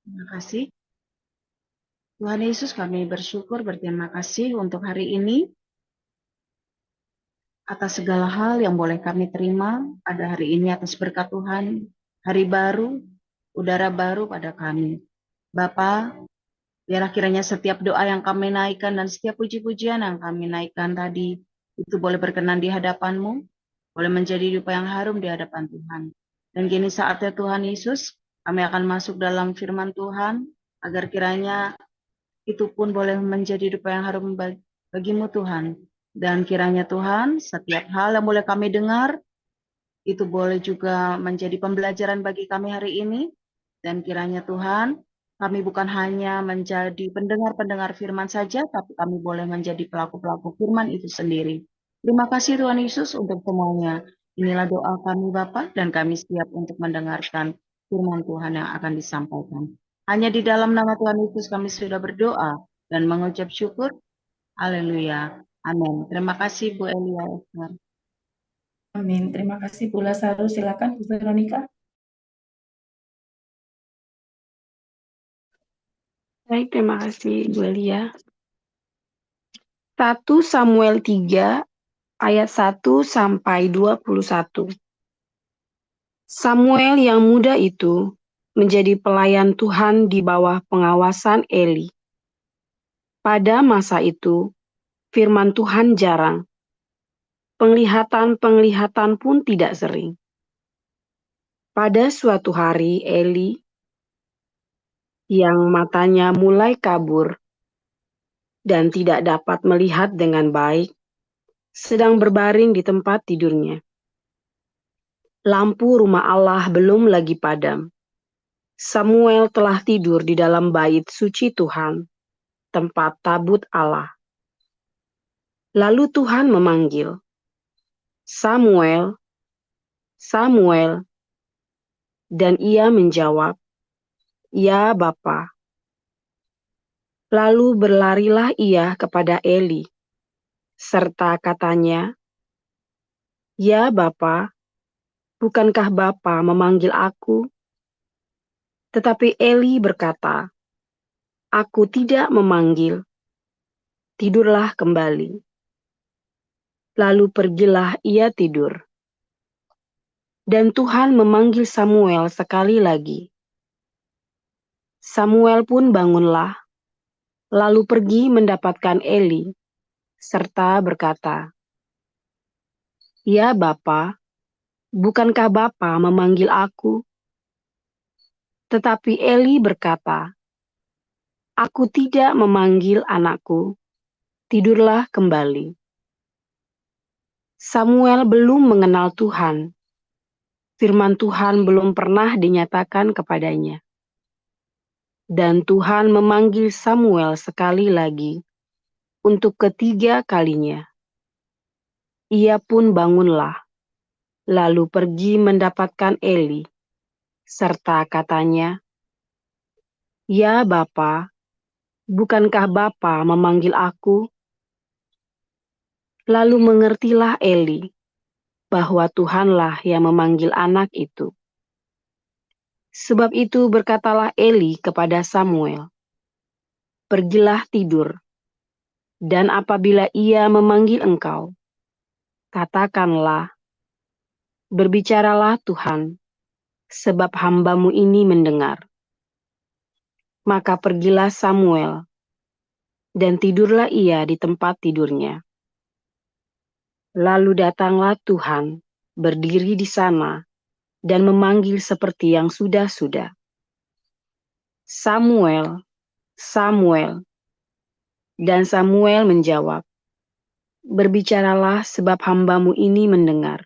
Terima kasih. Tuhan Yesus, kami bersyukur, berterima kasih untuk hari ini atas segala hal yang boleh kami terima pada hari ini atas berkat Tuhan, hari baru, udara baru pada kami. Bapa, biarlah kiranya setiap doa yang kami naikkan dan setiap puji-pujian yang kami naikkan tadi, itu boleh berkenan di hadapan-Mu, boleh menjadi dupa yang harum di hadapan Tuhan. Dan kini saatnya Tuhan Yesus, kami akan masuk dalam firman Tuhan, agar kiranya itu pun boleh menjadi dupa yang harum bagimu Tuhan. Dan kiranya Tuhan, setiap hal yang boleh kami dengar, itu boleh juga menjadi pembelajaran bagi kami hari ini. Dan kiranya Tuhan, kami bukan hanya menjadi pendengar-pendengar firman saja, tapi kami boleh menjadi pelaku-pelaku firman itu sendiri. Terima kasih Tuhan Yesus untuk semuanya. Inilah doa kami Bapa, dan kami siap untuk mendengarkan firman Tuhan yang akan disampaikan. Hanya di dalam nama Tuhan Yesus kami sudah berdoa dan mengucap syukur. Haleluya. Amin. Terima kasih Bu Elia. Amin. Terima kasih Bu Lazarus. Silakan Bu Veronica. Baik, terima kasih Bu Elia. 1 Samuel 3 ayat 1 sampai 21. Samuel yang muda itu menjadi pelayan Tuhan di bawah pengawasan Eli. Pada masa itu, firman Tuhan jarang. Penglihatan-penglihatan pun tidak sering. Pada suatu hari, Eli yang matanya mulai kabur dan tidak dapat melihat dengan baik, sedang berbaring di tempat tidurnya. Lampu rumah Allah belum lagi padam. Samuel telah tidur di dalam bait suci Tuhan, tempat tabut Allah. Lalu Tuhan memanggil, "Samuel, Samuel." Dan ia menjawab, "Ya, Bapa." Lalu berlarilah ia kepada Eli, serta katanya, "Ya, Bapa, bukankah Bapa memanggil aku?" Tetapi Eli berkata, "Aku tidak memanggil, tidurlah kembali." Lalu pergilah ia tidur. Dan Tuhan memanggil Samuel sekali lagi. Samuel pun bangunlah, lalu pergi mendapatkan Eli, serta berkata, "Ya Bapa, bukankah Bapa memanggil aku?" Tetapi Eli berkata, "Aku tidak memanggil anakku, tidurlah kembali." Samuel belum mengenal Tuhan. Firman Tuhan belum pernah dinyatakan kepadanya. Dan Tuhan memanggil Samuel sekali lagi, untuk ketiga kalinya. Ia pun bangunlah, lalu pergi mendapatkan Eli, serta katanya, "Ya Bapa, bukankah Bapa memanggil aku?" Lalu mengertilah Eli, bahwa Tuhanlah yang memanggil anak itu. Sebab itu berkatalah Eli kepada Samuel, "Pergilah tidur, dan apabila ia memanggil engkau, katakanlah, 'Berbicaralah Tuhan, sebab hamba-Mu ini mendengar.'" Maka pergilah Samuel, dan tidurlah ia di tempat tidurnya. Lalu datanglah Tuhan, berdiri di sana, dan memanggil seperti yang sudah-sudah, "Samuel, Samuel." Dan Samuel menjawab, "Berbicaralah sebab hamba-Mu ini mendengar."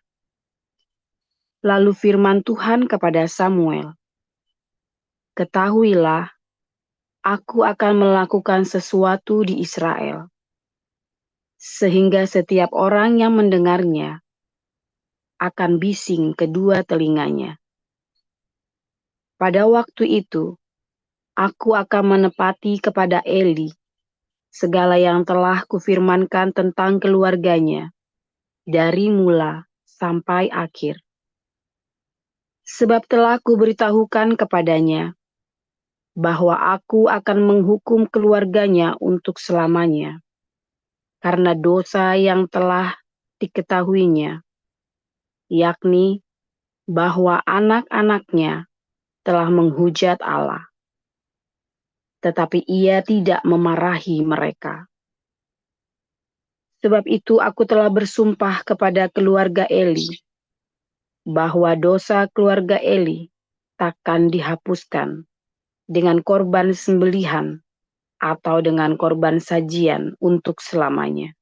Lalu firman Tuhan kepada Samuel, "Ketahuilah, aku akan melakukan sesuatu di Israel, sehingga setiap orang yang mendengarnya akan bising kedua telinganya. Pada waktu itu, aku akan menepati kepada Eli segala yang telah kufirmankan tentang keluarganya, dari mula sampai akhir. Sebab telah kuberitahukan kepadanya bahwa aku akan menghukum keluarganya untuk selamanya, karena dosa yang telah diketahuinya, yakni bahwa anak-anaknya telah menghujat Allah, tetapi ia tidak memarahi mereka. Sebab itu aku telah bersumpah kepada keluarga Eli, bahwa dosa keluarga Eli takkan dihapuskan dengan korban sembelihan atau dengan korban sajian untuk selamanya.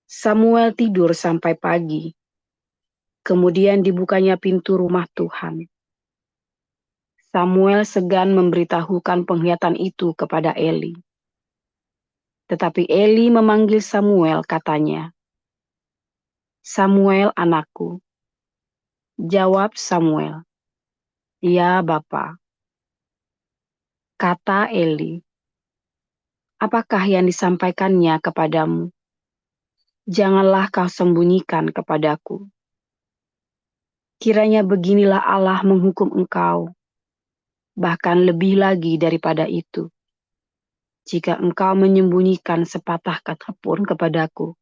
Samuel tidur sampai pagi, kemudian dibukanya pintu rumah Tuhan. Samuel segan memberitahukan penglihatan itu kepada Eli. Tetapi Eli memanggil Samuel, katanya, "Samuel, anakku." Jawab Samuel, "Ya, Bapa." Kata Eli, "Apakah yang disampaikannya kepadamu? Janganlah kau sembunyikan kepadaku. Kiranya beginilah Allah menghukum engkau, bahkan lebih lagi daripada itu, jika engkau menyembunyikan sepatah kata pun kepadaku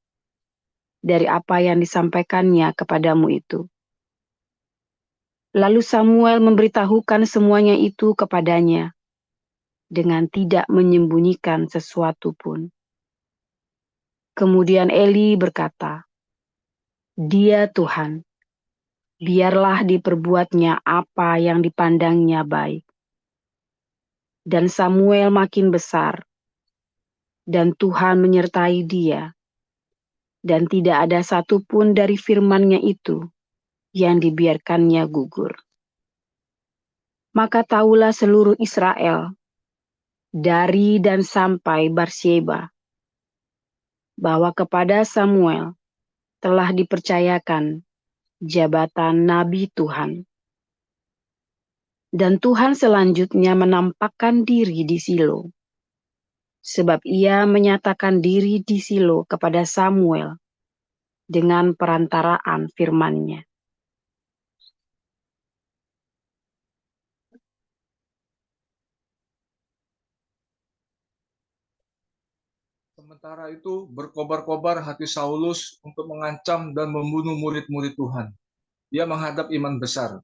dari apa yang disampaikannya kepadamu itu." Lalu Samuel memberitahukan semuanya itu kepadanya, dengan tidak menyembunyikan sesuatu pun. Kemudian Eli berkata, "Dia Tuhan, biarlah diperbuatnya apa yang dipandangnya baik." Dan Samuel makin besar, dan Tuhan menyertai dia, dan tidak ada satupun dari firman-Nya itu yang dibiarkannya gugur. Maka tahulah seluruh Israel, dari dan sampai Barsyeba, bahwa kepada Samuel telah dipercayakan jabatan Nabi Tuhan. Dan Tuhan selanjutnya menampakkan diri di Silo, sebab ia menyatakan diri di Silo kepada Samuel dengan perantaraan firman-Nya. Sementara itu berkobar-kobar hati Saulus untuk mengancam dan membunuh murid-murid Tuhan. Ia menghadap imam besar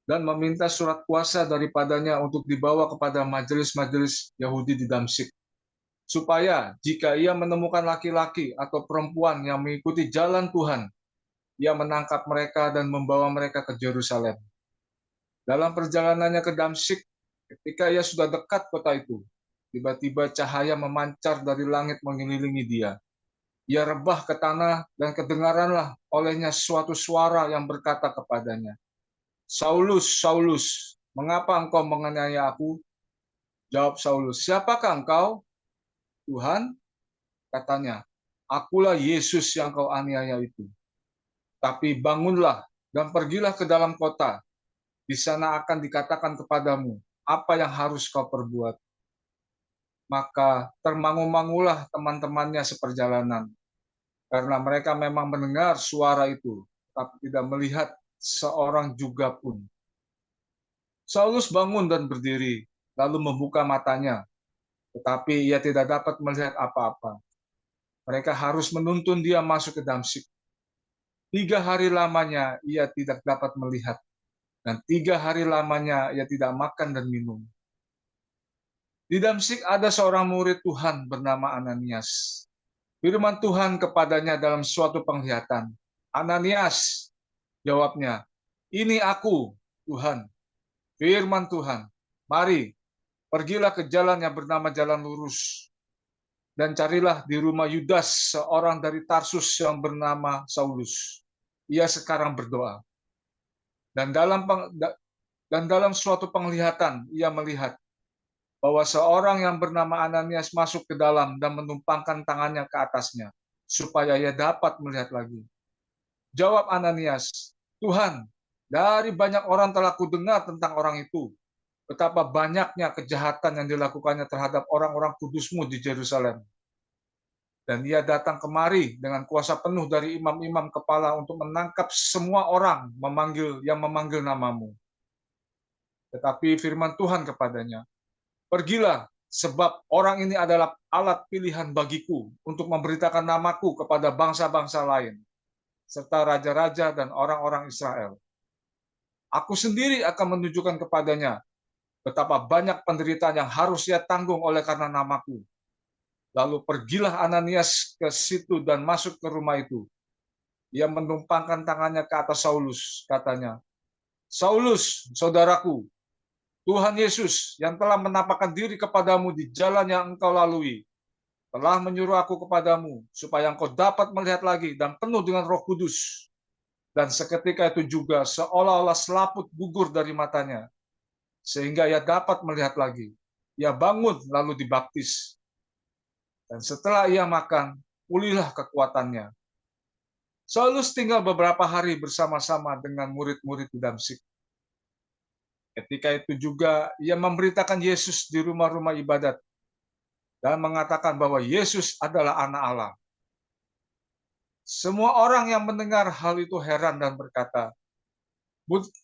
dan meminta surat kuasa daripadanya untuk dibawa kepada majelis-majelis Yahudi di Damsyik, supaya jika ia menemukan laki-laki atau perempuan yang mengikuti jalan Tuhan, ia menangkap mereka dan membawa mereka ke Yerusalem. Dalam perjalanannya ke Damsyik, ketika ia sudah dekat kota itu, tiba-tiba cahaya memancar dari langit mengelilingi dia. Ia rebah ke tanah dan kedengaranlah olehnya suatu suara yang berkata kepadanya, "Saulus, Saulus, mengapa engkau menganiaya aku?" Jawab Saulus, "Siapakah engkau?" "Tuhan," katanya, "akulah Yesus yang kau aniaya itu. Tapi bangunlah dan pergilah ke dalam kota. Di sana akan dikatakan kepadamu apa yang harus kau perbuat." Maka termangu-mangulah teman-temannya seperjalanan, karena mereka memang mendengar suara itu, tapi tidak melihat seorang juga pun. Saulus bangun dan berdiri, lalu membuka matanya, tetapi ia tidak dapat melihat apa-apa. Mereka harus menuntun dia masuk ke Damsyik. 3 hari lamanya ia tidak dapat melihat, dan 3 hari lamanya ia tidak makan dan minum. Di Damsyik ada seorang murid Tuhan bernama Ananias. Firman Tuhan kepadanya dalam suatu penglihatan. "Ananias," jawabnya. "Ini aku, Tuhan." Firman Tuhan, "Mari, pergilah ke jalan yang bernama Jalan Lurus, dan carilah di rumah Yudas seorang dari Tarsus yang bernama Saulus. Ia sekarang berdoa." Dan dalam suatu penglihatan ia melihat bahwa seorang yang bernama Ananias masuk ke dalam dan menumpangkan tangannya ke atasnya, supaya ia dapat melihat lagi. Jawab Ananias, "Tuhan, dari banyak orang telah kudengar tentang orang itu, betapa banyaknya kejahatan yang dilakukannya terhadap orang-orang kudus-Mu di Yerusalem. Dan ia datang kemari dengan kuasa penuh dari imam-imam kepala untuk menangkap semua orang yang memanggil namamu." Tetapi firman Tuhan kepadanya, "Pergilah, sebab orang ini adalah alat pilihan bagiku untuk memberitakan namaku kepada bangsa-bangsa lain, serta raja-raja dan orang-orang Israel. Aku sendiri akan menunjukkan kepadanya betapa banyak penderitaan yang harus ia tanggung oleh karena namaku." Lalu pergilah Ananias ke situ dan masuk ke rumah itu. Ia menumpangkan tangannya ke atas Saulus, katanya, "Saulus, saudaraku, Tuhan Yesus yang telah menampakkan diri kepadamu di jalan yang engkau lalui, telah menyuruh aku kepadamu, supaya engkau dapat melihat lagi dan penuh dengan Roh Kudus." Dan seketika itu juga seolah-olah selaput gugur dari matanya, sehingga ia dapat melihat lagi. Ia bangun lalu dibaptis. Dan setelah ia makan, pulihlah kekuatannya. Saulus tinggal beberapa hari bersama-sama dengan murid-murid di Damsyik. Ketika itu juga ia memberitakan Yesus di rumah-rumah ibadat dan mengatakan bahwa Yesus adalah Anak Allah. Semua orang yang mendengar hal itu heran dan berkata,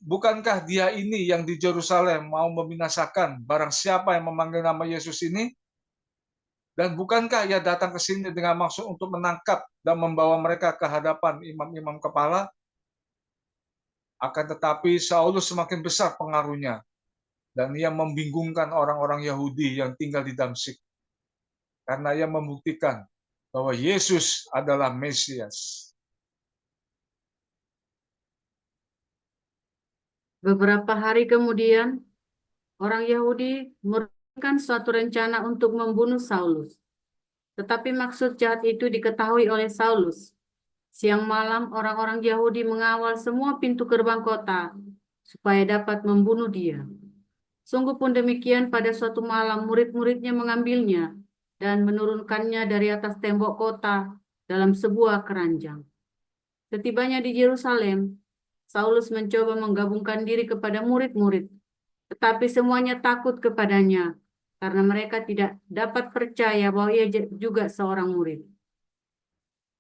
"Bukankah dia ini yang di Yerusalem mau membinasakan barang siapa yang memanggil nama Yesus ini? Dan bukankah ia datang ke sini dengan maksud untuk menangkap dan membawa mereka ke hadapan imam-imam kepala?" Akan tetapi Saulus semakin besar pengaruhnya, dan ia membingungkan orang-orang Yahudi yang tinggal di Damsyik, karena ia membuktikan bahwa Yesus adalah Mesias. Beberapa hari kemudian, orang Yahudi merencanakan suatu rencana untuk membunuh Saulus. Tetapi maksud jahat itu diketahui oleh Saulus. Siang malam orang-orang Yahudi mengawal semua pintu gerbang kota supaya dapat membunuh dia. Sungguh pun demikian, pada suatu malam murid-muridnya mengambilnya dan menurunkannya dari atas tembok kota dalam sebuah keranjang. Setibanya di Yerusalem, Saulus mencoba menggabungkan diri kepada murid-murid, tetapi semuanya takut kepadanya karena mereka tidak dapat percaya bahwa ia juga seorang murid.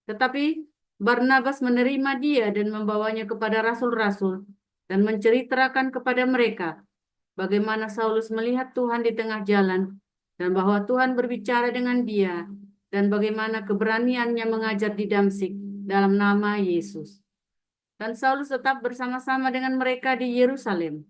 Tetapi Barnabas menerima dia dan membawanya kepada rasul-rasul dan menceritakan kepada mereka bagaimana Saulus melihat Tuhan di tengah jalan dan bahwa Tuhan berbicara dengan dia dan bagaimana keberaniannya mengajar di Damsyik dalam nama Yesus. Dan Saulus tetap bersama-sama dengan mereka di Yerusalem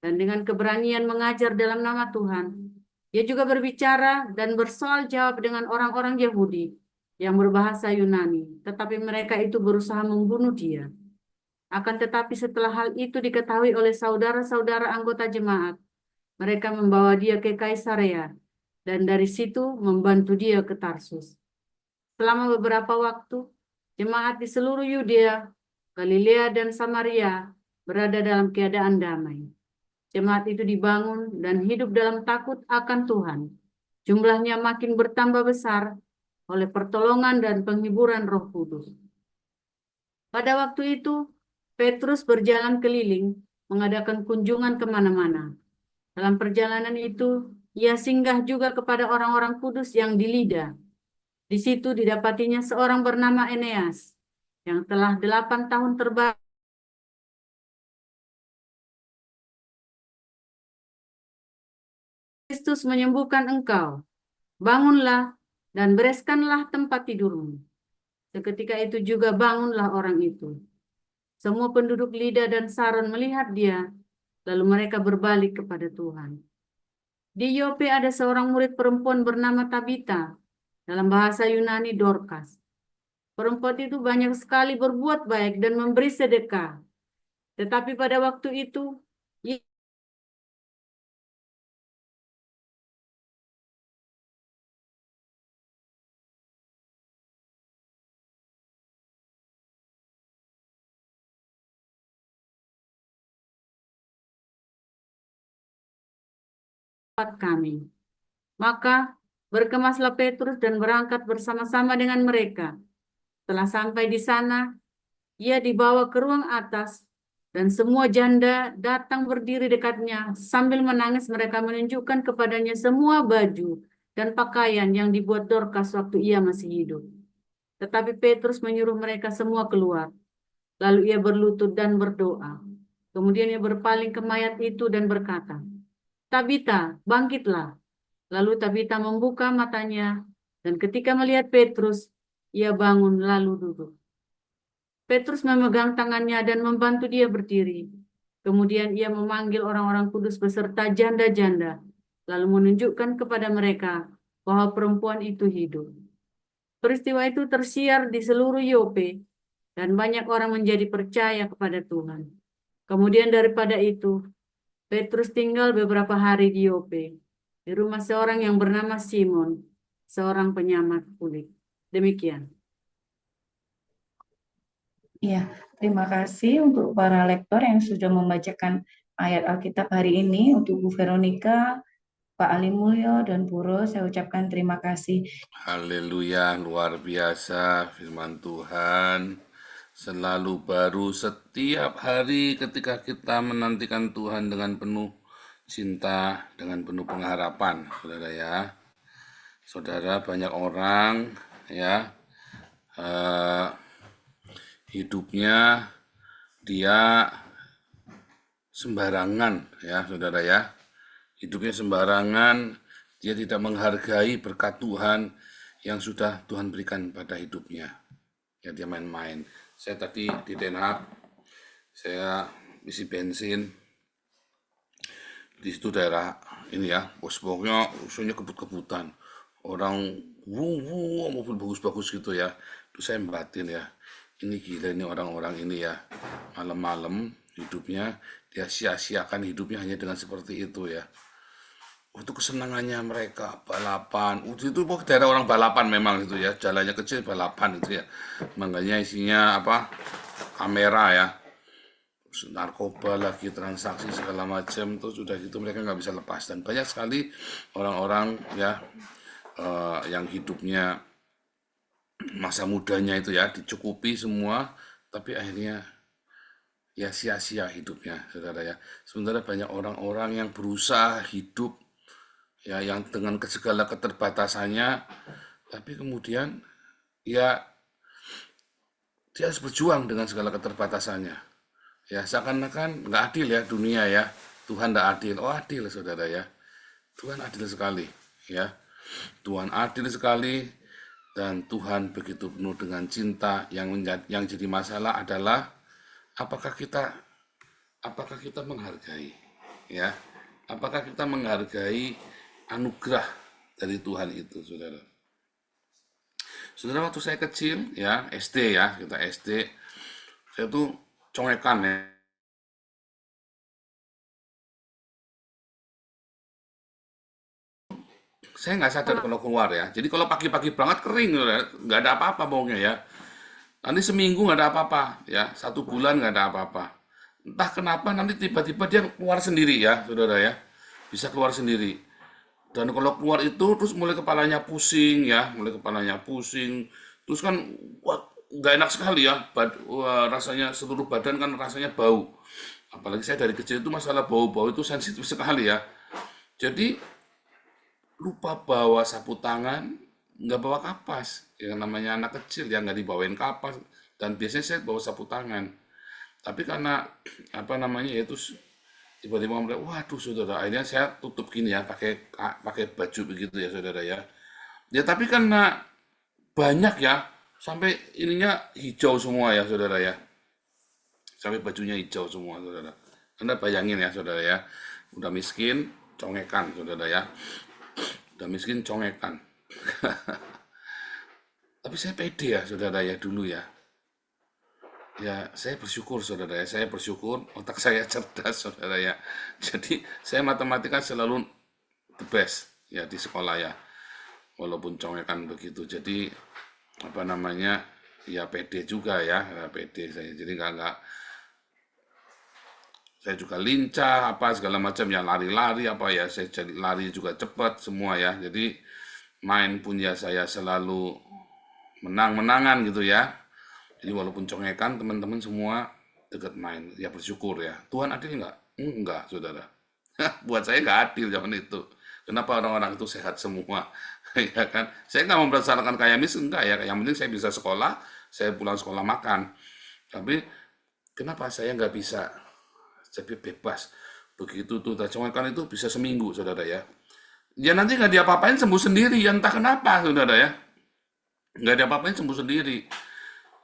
dan dengan keberanian mengajar dalam nama Tuhan. Ia juga berbicara dan bersoal jawab dengan orang-orang Yahudi yang berbahasa Yunani, tetapi mereka itu berusaha membunuh dia. Akan tetapi setelah hal itu diketahui oleh saudara-saudara anggota jemaat, mereka membawa dia ke Kaisarea dan dari situ membantu dia ke Tarsus. Selama beberapa waktu, jemaat di seluruh Yudea, Galilea, dan Samaria berada dalam keadaan damai. Jemaat itu dibangun dan hidup dalam takut akan Tuhan. Jumlahnya makin bertambah besar oleh pertolongan dan penghiburan Roh Kudus. Pada waktu itu, Petrus berjalan keliling, mengadakan kunjungan kemana-mana. Dalam perjalanan itu, ia singgah juga kepada orang-orang kudus yang di Lida. Di situ didapatinya seorang bernama Eneas, yang telah 8 tahun terbang Kristus menyembuhkan engkau. Bangunlah dan bereskanlah tempat tidurmu. Seketika itu juga bangunlah orang itu. Semua penduduk Lida dan Saron melihat dia, lalu mereka berbalik kepada Tuhan. Di Yope ada seorang murid perempuan bernama Tabita, dalam bahasa Yunani Dorcas. Perempuan itu banyak sekali berbuat baik dan memberi sedekah. Tetapi pada waktu itu, kami. Maka berkemaslah Petrus dan berangkat bersama-sama dengan mereka. Setelah sampai di sana, ia dibawa ke ruang atas dan semua janda datang berdiri dekatnya sambil menangis. Mereka menunjukkan kepadanya semua baju dan pakaian yang dibuat Dorcas waktu ia masih hidup. Tetapi Petrus menyuruh mereka semua keluar. Lalu ia berlutut dan berdoa, Kemudian ia berpaling ke mayat itu dan berkata, Tabita, bangkitlah. Lalu Tabita membuka matanya, dan ketika melihat Petrus, ia bangun lalu duduk. Petrus memegang tangannya dan membantu dia berdiri. Kemudian ia memanggil orang-orang kudus beserta janda-janda, lalu menunjukkan kepada mereka bahwa perempuan itu hidup. Peristiwa itu tersiar di seluruh Yope, dan banyak orang menjadi percaya kepada Tuhan. Kemudian daripada itu, Petrus tinggal beberapa hari di Yope, di rumah seorang yang bernama Simon, seorang penyamat kulit. Demikian. Iya, terima kasih untuk para lektor yang sudah membacakan ayat Alkitab hari ini. Untuk Bu Veronica, Pak Ali Mulyo, dan Bu Ros, saya ucapkan terima kasih. Haleluya, luar biasa firman Tuhan. Selalu baru setiap hari ketika kita menantikan Tuhan dengan penuh cinta, dengan penuh pengharapan, saudara ya. Saudara, banyak orang ya hidupnya dia sembarangan ya, saudara ya. Hidupnya sembarangan, dia tidak menghargai berkat Tuhan yang sudah Tuhan berikan pada hidupnya. Ya, dia main-main. Saya tadi di Den Haag, saya isi bensin. Di situ daerah ini ya, pokoknya usulnya kebut-kebutan. Orang mobil bagus-bagus gitu ya. Terus saya batin ya, ini gila ini orang-orang ini ya. Malam-malam hidupnya, dia sia-siakan hidupnya hanya dengan seperti itu ya. Untuk kesenangannya mereka balapan, itu daerah orang balapan memang itu ya, jalannya kecil balapan itu ya, makanya isinya apa, kamera ya, narkoba lagi, transaksi segala macam, terus sudah gitu mereka nggak bisa lepas. Dan banyak sekali orang-orang ya yang hidupnya masa mudanya itu ya dicukupi semua, tapi akhirnya ya sia-sia hidupnya, saudara ya. Sementara banyak orang-orang yang berusaha hidup ya yang dengan segala keterbatasannya, tapi kemudian ya dia harus berjuang dengan segala keterbatasannya. Ya seakan-akan nggak adil ya dunia ya, Tuhan nggak adil. Oh adil saudara ya, Tuhan adil sekali ya, Tuhan adil sekali, dan Tuhan begitu penuh dengan cinta. Yang jadi masalah adalah apakah kita menghargai ya, apakah kita menghargai anugerah dari Tuhan itu, saudara. Saudara, waktu saya kecil ya, SD ya, kita SD, saya tuh congekan ya. Saya nggak sadar kalau keluar ya. Jadi kalau pagi-pagi banget kering, nggak ada apa-apa baunya ya. Nanti seminggu nggak ada apa-apa ya, 1 bulan nggak ada apa-apa. Entah kenapa nanti tiba-tiba dia keluar sendiri ya, saudara ya. Bisa keluar sendiri. Dan kalau keluar itu terus mulai kepalanya pusing ya, terus kan wah, nggak enak sekali ya, rasanya seluruh badan kan rasanya bau. Apalagi saya dari kecil itu masalah bau-bau itu sensitif sekali ya. Jadi lupa bawa sapu tangan, nggak bawa kapas. Yang namanya anak kecil ya nggak dibawain kapas. Dan biasanya saya bawa sapu tangan. Tapi karena apa namanya ya itu tiba-tiba ngomong, waduh saudara, akhirnya saya tutup gini ya, pakai baju begitu ya saudara ya. Ya tapi karena banyak ya, sampai ininya hijau semua ya saudara ya. Sampai bajunya hijau semua saudara. Anda bayangin ya saudara ya, udah miskin, congekan saudara ya. Udah miskin, congekan. Tapi saya pede ya saudara ya dulu ya. Ya, saya bersyukur saudara ya, saya bersyukur otak saya cerdas saudara ya. Jadi saya matematika selalu the best ya di sekolah ya. Walaupun congekan begitu. Jadi apa namanya ya pede juga ya, pede saya. Jadi nggak saya juga lincah apa segala macam ya, lari-lari apa ya, saya jadi lari juga cepat semua ya. Jadi main pun ya saya selalu menang-menangan gitu ya. Jadi walaupun congekan, teman-teman semua dekat main. Ya bersyukur ya. Tuhan adil nggak? Enggak, saudara. Buat saya nggak adil zaman itu. Kenapa orang-orang itu sehat semua? Ya kan? Saya nggak mempersalahkan kaya miskin, enggak ya. Yang penting saya bisa sekolah, saya pulang sekolah makan. Tapi kenapa saya nggak bisa Jadi bebas. Begitu tuh terjemahkan itu bisa seminggu, saudara ya. Ya nanti nggak diapa-apain sembuh sendiri, ya entah kenapa, saudara ya. Nggak diapa-apain sembuh sendiri.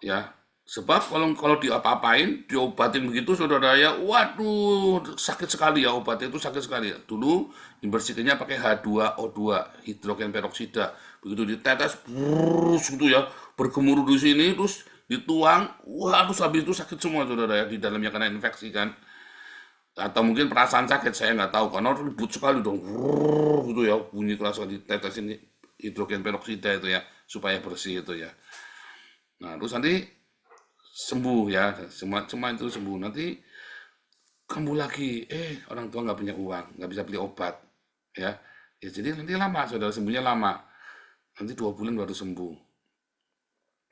Ya, sebab kalau diapa-apain, diobatin begitu, saudara ya, waduh, sakit sekali ya, obatnya itu sakit sekali. Dulu dibersihkannya pakai H2O2, hidrogen peroksida. Begitu ditetes, brrrr, gitu ya, bergemuruh di sini, terus dituang, wah, terus habis itu sakit semua, saudara ya, di dalamnya karena infeksi kan. Atau mungkin perasaan sakit, saya nggak tahu, karena ribut sekali dong, brrrr, gitu ya, bunyi keras ditetesin hidrogen peroksida itu ya, supaya bersih itu ya. Nah, terus nanti sembuh ya, semua itu sembuh. Nanti kambuh lagi, orang tua nggak punya uang, nggak bisa beli obat, ya. Ya jadi nanti lama, saudara, sembuhnya lama. Nanti 2 bulan baru sembuh.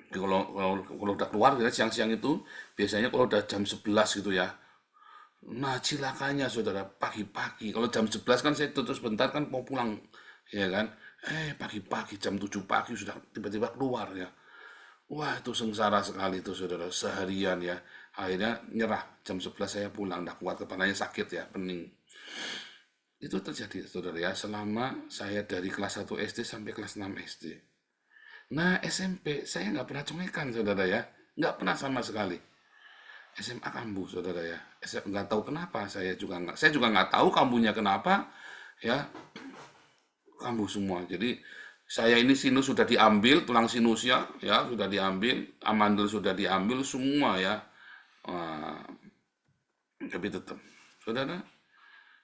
Jadi kalau udah keluar, ya, siang-siang itu, biasanya kalau udah jam 11 gitu ya. Nah, cilakanya, saudara, pagi-pagi. Kalau jam 11 kan saya tutup sebentar kan mau pulang, ya kan. Pagi-pagi, jam 7 pagi sudah tiba-tiba keluar ya. Wah, itu sengsara sekali itu, saudara, seharian ya. Akhirnya nyerah, jam 11 saya pulang, udah kuat, kepalanya sakit ya, pening. Itu terjadi, saudara ya, selama saya dari kelas 1 SD sampai kelas 6 SD. Nah, SMP saya nggak pernah congekan, saudara ya. Nggak pernah sama sekali. SMA kambuh, saudara ya. Nggak tahu kenapa, saya juga nggak tahu kambuhnya kenapa, ya, kambuh semua. Jadi saya ini sinus sudah diambil, tulang sinusnya ya sudah diambil, amandel sudah diambil semua ya. Wah, tapi tetap, saudara,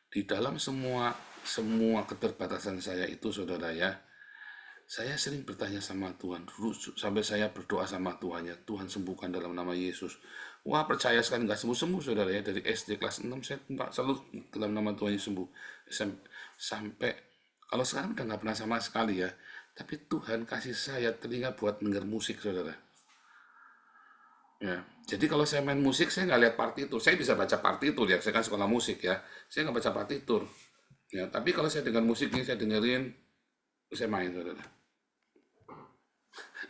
di dalam semua keterbatasan saya itu, saudara ya, saya sering bertanya sama Tuhan, dulu sampai saya berdoa sama Tuhan ya, Tuhan sembuhkan dalam nama Yesus. Wah, percaya sekali nggak sembuh-sembuh, saudara ya, dari SD kelas 6 saya selalu dalam nama Tuhan Yesus sembuh. Sampai kalau sekarang udah nggak pernah sama sekali ya. Tapi Tuhan kasih saya telinga buat denger musik, saudara. Ya, jadi kalau saya main musik, saya nggak lihat partitur. Saya bisa baca partitur ya, saya kan sekolah musik ya. Saya nggak baca partitur. Ya, tapi kalau saya dengar musik ini, saya dengerin, saya main, saudara.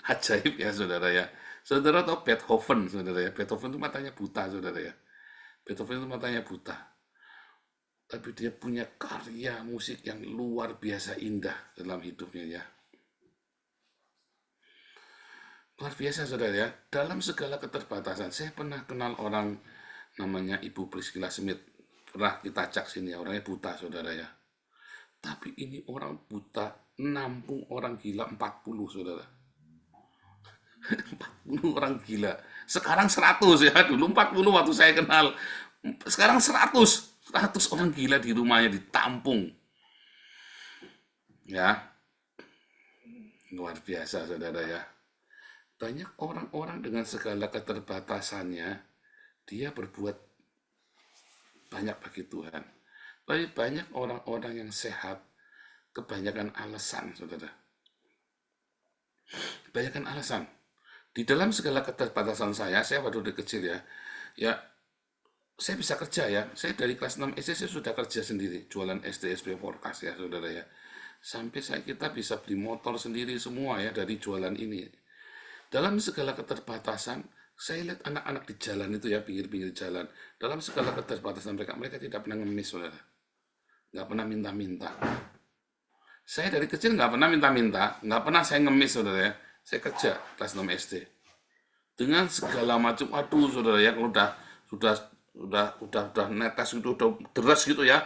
Ajaib ya, saudara ya. Saudara tahu Beethoven, saudara ya. Beethoven itu matanya buta, saudara ya. Beethoven itu matanya buta. Tapi dia punya karya musik yang luar biasa indah dalam hidupnya ya. Luar biasa, saudara ya. Dalam segala keterbatasan, saya pernah kenal orang namanya Ibu Priscilla Smith. Pernah kita cak sini ya, orangnya buta, saudara ya. Tapi ini orang buta, nampung orang gila 40, saudara. 40 orang gila. Sekarang 100 ya, dulu 40 waktu saya kenal. Sekarang 100 orang gila di rumahnya ditampung. Ya, luar biasa, saudara ya. Banyak orang-orang dengan segala keterbatasannya, dia berbuat banyak bagi Tuhan. Tapi banyak orang-orang yang sehat, kebanyakan alasan, saudara. Kebanyakan alasan. Di dalam segala keterbatasan saya waktu dari kecil ya, saya bisa kerja ya. Saya dari kelas 6 SD saya sudah kerja sendiri, jualan SDSP Forecast ya, saudara ya. Sampai kita bisa beli motor sendiri semua ya dari jualan ini. Dalam segala keterbatasan, saya lihat anak-anak di jalan itu ya, pinggir-pinggir jalan. Dalam segala keterbatasan mereka tidak pernah ngemis, saudara. Nggak pernah minta-minta. Saya dari kecil nggak pernah minta-minta, nggak pernah saya ngemis, saudara ya. Saya kerja kelas 6 SD. Dengan segala macam, aduh, saudara ya, kalau udah netes gitu, udah deras gitu ya.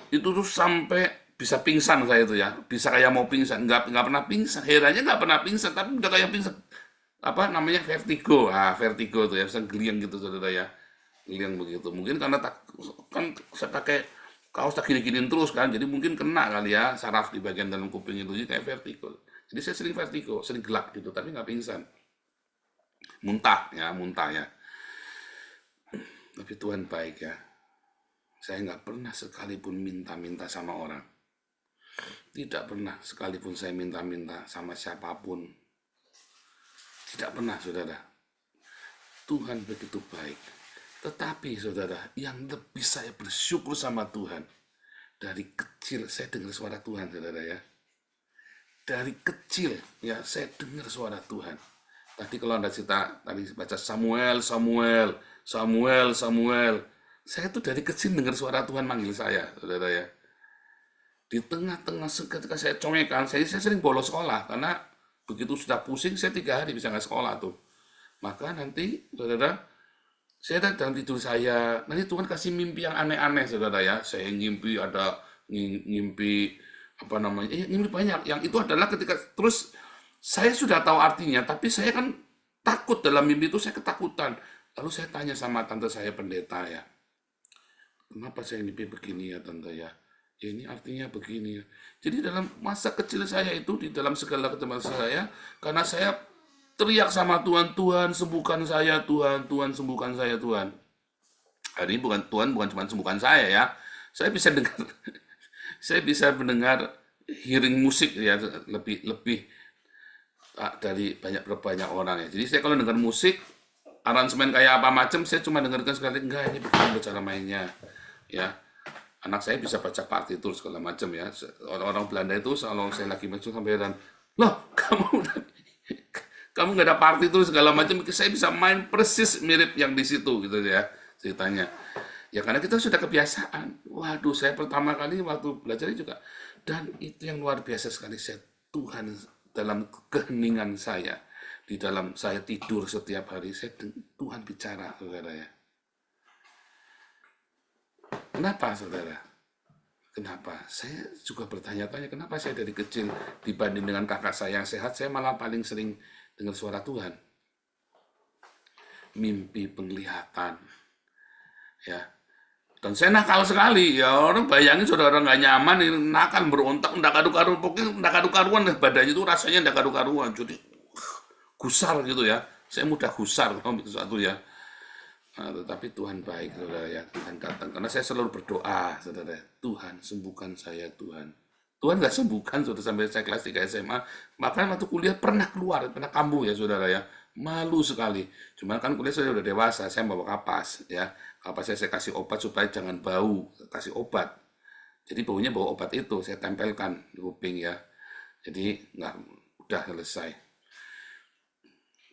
Itu tuh sampai bisa pingsan saya itu ya, bisa kayak mau pingsan, nggak pernah pingsan, herannya nggak pernah pingsan, tapi udah kayak pingsan. Apa namanya, vertigo, vertigo tuh ya, bisa geliang gitu, saudara ya, geliang begitu. Mungkin karena kan saya pakai kaos tak gini-giniin terus kan, jadi mungkin kena kali ya saraf di bagian dalam kuping itu, jadi kayak vertigo. Jadi saya sering vertigo, sering gelap gitu, tapi nggak pingsan, muntah ya. Tapi Tuhan baik ya, saya nggak pernah sekalipun minta-minta sama orang. Tidak pernah sekalipun saya minta-minta sama siapapun. Tidak pernah, saudara. Tuhan begitu baik. Tetapi, saudara, yang lebih saya bersyukur sama Tuhan, dari kecil saya dengar suara Tuhan, saudara ya. Dari kecil ya saya dengar suara Tuhan. Tadi kalau Anda cerita, tadi baca Samuel. Saya tuh dari kecil dengar suara Tuhan manggil saya, saudara ya. Di tengah-tengah ketika saya congekan, saya sering bolos sekolah karena begitu sudah pusing, saya 3 hari bisa nggak sekolah tuh. Maka nanti, saudara, saya dalam tidur saya, nanti Tuhan kasih mimpi yang aneh-aneh, saudara ya. Saya ngimpi ada ngimpi apa namanya? Ngimpi banyak. Yang itu adalah ketika terus saya sudah tahu artinya, tapi saya kan takut dalam mimpi itu, saya ketakutan. Lalu saya tanya sama tante saya pendeta ya, kenapa saya mimpi begini ya tante ya? Ya ini artinya begini ya. Jadi dalam masa kecil saya itu, di dalam segala ketemu saya, karena saya teriak sama Tuhan, Tuhan sembuhkan saya, Tuhan, Tuhan sembuhkan saya, Tuhan. Hari ini Tuhan bukan cuma sembuhkan saya ya. Saya bisa dengar, saya bisa mendengar hearing musik ya, lebih dari banyak orang ya. Jadi saya kalau dengar musik, aransemen kayak apa macam, saya cuma dengarkan sekali, enggak ini bukan cara mainnya ya. Anak saya bisa baca partitur segala macam ya. Orang-orang Belanda itu kalau saya lagi main sampai heran, loh kamu nggak ada partitur segala macam, saya bisa main persis mirip yang di situ gitu ya ceritanya. Ya karena kita sudah kebiasaan. Waduh, saya pertama kali waktu belajar juga, dan itu yang luar biasa sekali. Saya Tuhan dalam keheningan saya, di dalam saya tidur setiap hari, Tuhan bicara, saudara ya. Kenapa, saudara? Kenapa? Saya juga bertanya-tanya, kenapa saya dari kecil dibanding dengan kakak saya yang sehat, saya malah paling sering dengar suara Tuhan. Mimpi, penglihatan. Ya. Dan saya nakal sekali. Ya orang bayangin saudara nggak nyaman, nakal, berontak, ndak karu-karuan. Pokoknya ndak karu-karuan, badannya itu rasanya ndak karu-karuan. Jadi gusar gitu ya. Saya mudah gusar kalau sesuatu ya. Nah, tetapi Tuhan baik, saudara ya. Tuhan datang. Karena saya selalu berdoa, saudara. Tuhan, sembuhkan saya, Tuhan. Tuhan nggak sembuhkan, saudara, sampai saya kelas 3 SMA. Bahkan waktu kuliah pernah keluar, pernah kambuh ya, saudara ya. Malu sekali. Cuman kan kuliah saya udah dewasa, saya bawa kapas ya. Kapasnya saya kasih obat supaya jangan bau, kasih obat. Jadi baunya bawa obat itu, saya tempelkan di kuping ya. Jadi nggak, udah selesai.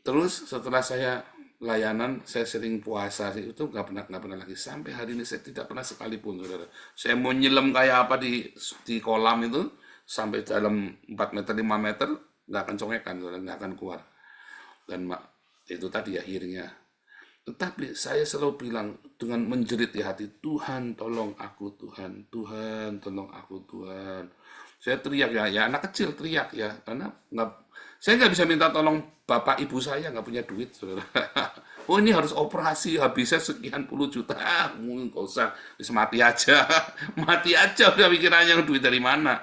Terus setelah saya layanan, saya sering puasa itu nggak pernah lagi sampai hari ini saya tidak pernah sekalipun, saudara. Saya mau nyelam kayak apa di kolam itu sampai dalam 4 meter 5 meter nggak akan congekan, saudara, nggak akan keluar. Dan itu tadi akhirnya. Tetapi saya selalu bilang dengan menjerit di hati, Tuhan tolong aku, Tuhan, Tuhan tolong aku, Tuhan. Saya teriak ya anak kecil teriak ya, karena saya nggak bisa minta tolong bapak ibu saya, nggak punya duit, saudara. Oh ini harus operasi, habisnya sekian puluh juta, mungkin nggak usah, bisa mati aja, mati aja udah pikirannya duit dari mana.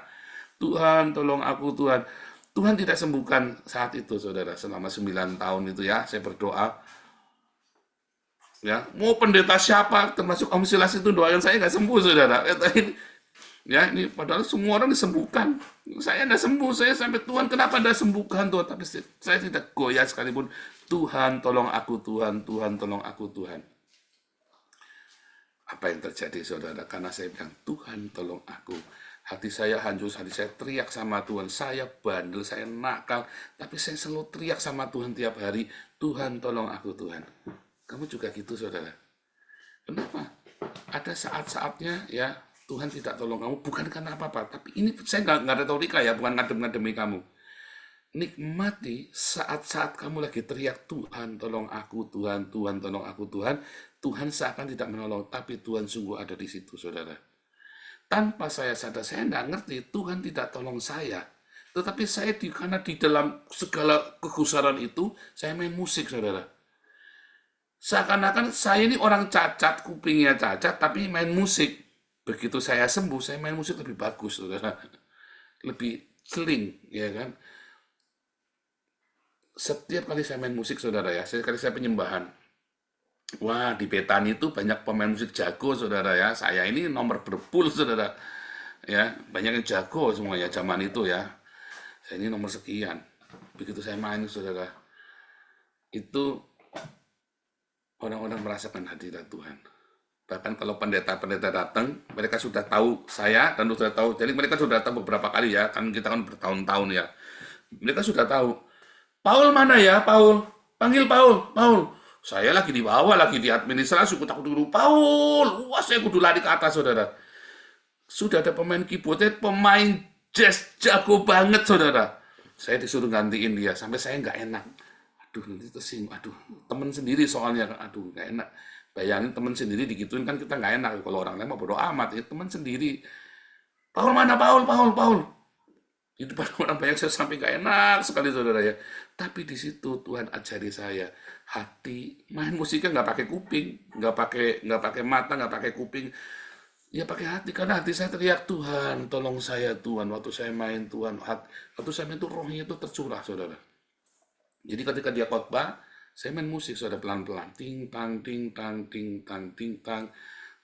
Tuhan tolong aku, Tuhan. Tuhan tidak sembuhkan saat itu, saudara, selama 9 tahun itu ya, saya berdoa. Ya, mau pendeta siapa, termasuk Om Silas itu doain saya nggak sembuh, saudara. Ya, ini padahal semua orang disembuhkan. Saya tidak sembuh, saya sampai Tuhan kenapa tidak sembuhkan Tuhan? Tapi saya tidak goyah sekalipun. Tuhan tolong aku, Tuhan, Tuhan tolong aku, Tuhan. Apa yang terjadi, saudara? Karena saya bilang, Tuhan tolong aku. Hati saya hancur, hati saya teriak sama Tuhan. Saya bandel, saya nakal. Tapi saya selalu teriak sama Tuhan tiap hari. Tuhan tolong aku, Tuhan. Kamu juga gitu, saudara? Kenapa? Ada saat-saatnya ya, Tuhan tidak tolong kamu, bukan karena apa-apa. Tapi ini saya nggak retorika ya, bukan ngadem-ngademi kamu. Nikmati saat-saat kamu lagi teriak, Tuhan tolong aku, Tuhan, Tuhan tolong aku, Tuhan. Tuhan seakan tidak menolong, tapi Tuhan sungguh ada di situ, saudara. Tanpa saya sadar, saya nggak ngerti, Tuhan tidak tolong saya. Tetapi saya karena di dalam segala kegusaran itu, saya main musik, saudara. Seakan-akan saya ini orang cacat, kupingnya cacat, tapi main musik. Begitu saya sembuh, saya main musik lebih bagus, saudara. Lebih seling, ya kan. Setiap kali saya main musik, saudara ya, setiap kali saya penyembahan. Wah, di Betani itu banyak pemain musik jago, saudara ya. Saya ini nomor berpul, saudara. Ya, banyak yang jago semuanya zaman itu ya. Saya ini nomor sekian. Begitu saya main, saudara, itu orang-orang merasakan hadirat Tuhan. Bahkan kalau pendeta-pendeta datang, mereka sudah tahu saya dan sudah tahu. Jadi mereka sudah datang beberapa kali ya, kan kita kan bertahun-tahun ya. Mereka sudah tahu. Paul mana ya, Paul? Panggil Paul, Paul. Saya lagi di bawah, lagi di administrasi, kudu Paul. Wah, saya kudu lari ke atas, saudara. Sudah ada pemain keyboardnya, pemain jazz jago banget, saudara. Saya disuruh gantiin dia, sampai saya nggak enak. Aduh, nanti tersinggung. Aduh, temen sendiri soalnya. Aduh, nggak enak. Bayangin temen sendiri digituin kan kita nggak enak. Kalau orang lain mah bodo amat, ya temen sendiri. Paul mana, Paul. Di depan orang banyak saya sampai nggak enak sekali, saudara ya. Tapi di situ Tuhan ajari saya hati, main musiknya nggak pakai kuping, nggak pakai mata, nggak pakai kuping, ya pakai hati. Karena hati saya teriak, Tuhan tolong saya Tuhan. Waktu saya main Tuhan, waktu saya main itu rohnya itu tercurah, saudara. Jadi ketika dia khotbah, saya main musik, saudara, pelan-pelan, ting tang ting tang ting tang ting tang.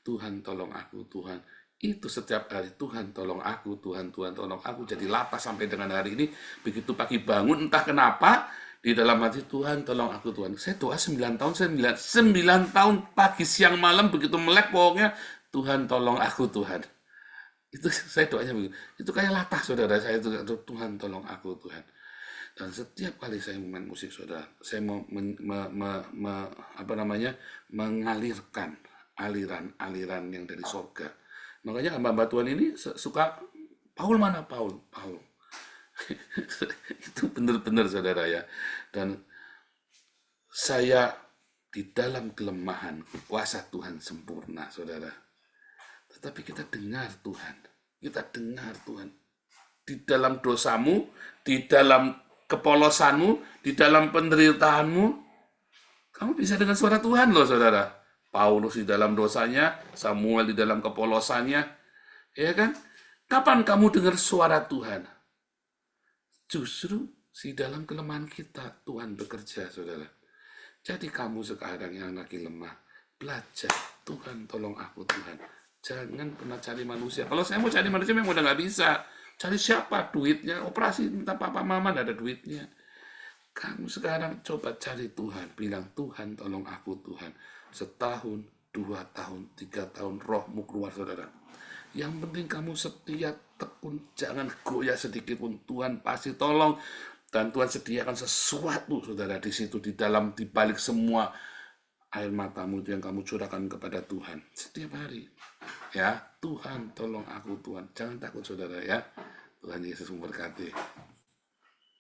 Tuhan tolong aku, Tuhan. Itu setiap hari, Tuhan tolong aku, Tuhan tolong aku. Jadi latah sampai dengan hari ini. Begitu pagi bangun, entah kenapa, di dalam hati, Tuhan tolong aku, Tuhan. Saya doa 9 tahun, 9 tahun pagi, siang, malam, begitu melek pokoknya, Tuhan tolong aku, Tuhan. Itu saya doanya begitu. Itu kayak latah, saudara. Saya itu, Tuhan tolong aku, Tuhan. Dan setiap kali saya main musik, saudara, saya mau mengalirkan aliran yang dari surga. Makanya hamba-hamba Tuhan ini suka, Paul mana, Paul. Itu benar-benar, saudara ya. Dan saya di dalam kelemahan, kuasa Tuhan sempurna, saudara. Tetapi kita dengar Tuhan. Di dalam dosamu, di dalam kepolosanmu, di dalam penderitaanmu, kamu bisa dengar suara Tuhan loh, saudara. Paulus di dalam dosanya, Samuel di dalam kepolosannya, ya kan? Kapan kamu dengar suara Tuhan? Justru di dalam kelemahan kita Tuhan bekerja, saudara. Jadi kamu sekarang yang lagi lemah, belajar, Tuhan tolong aku, Tuhan. Jangan pernah cari manusia. Kalau saya mau cari manusia memang udah nggak bisa. Cari siapa? Duitnya, operasi minta papa mama nggak ada duitnya. Kamu sekarang coba cari Tuhan, bilang, Tuhan tolong aku, Tuhan. Setahun, 2 tahun, 3 tahun, rohmu keluar, saudara. Yang penting kamu setia, tekun, jangan goyah sedikit pun. Tuhan pasti tolong. Dan Tuhan sediakan sesuatu, saudara, di situ, di balik semua air matamu itu yang kamu curahkan kepada Tuhan. Setiap hari. Ya, Tuhan tolong aku, Tuhan. Jangan takut, saudara ya. Tuhan Yesus memberkati.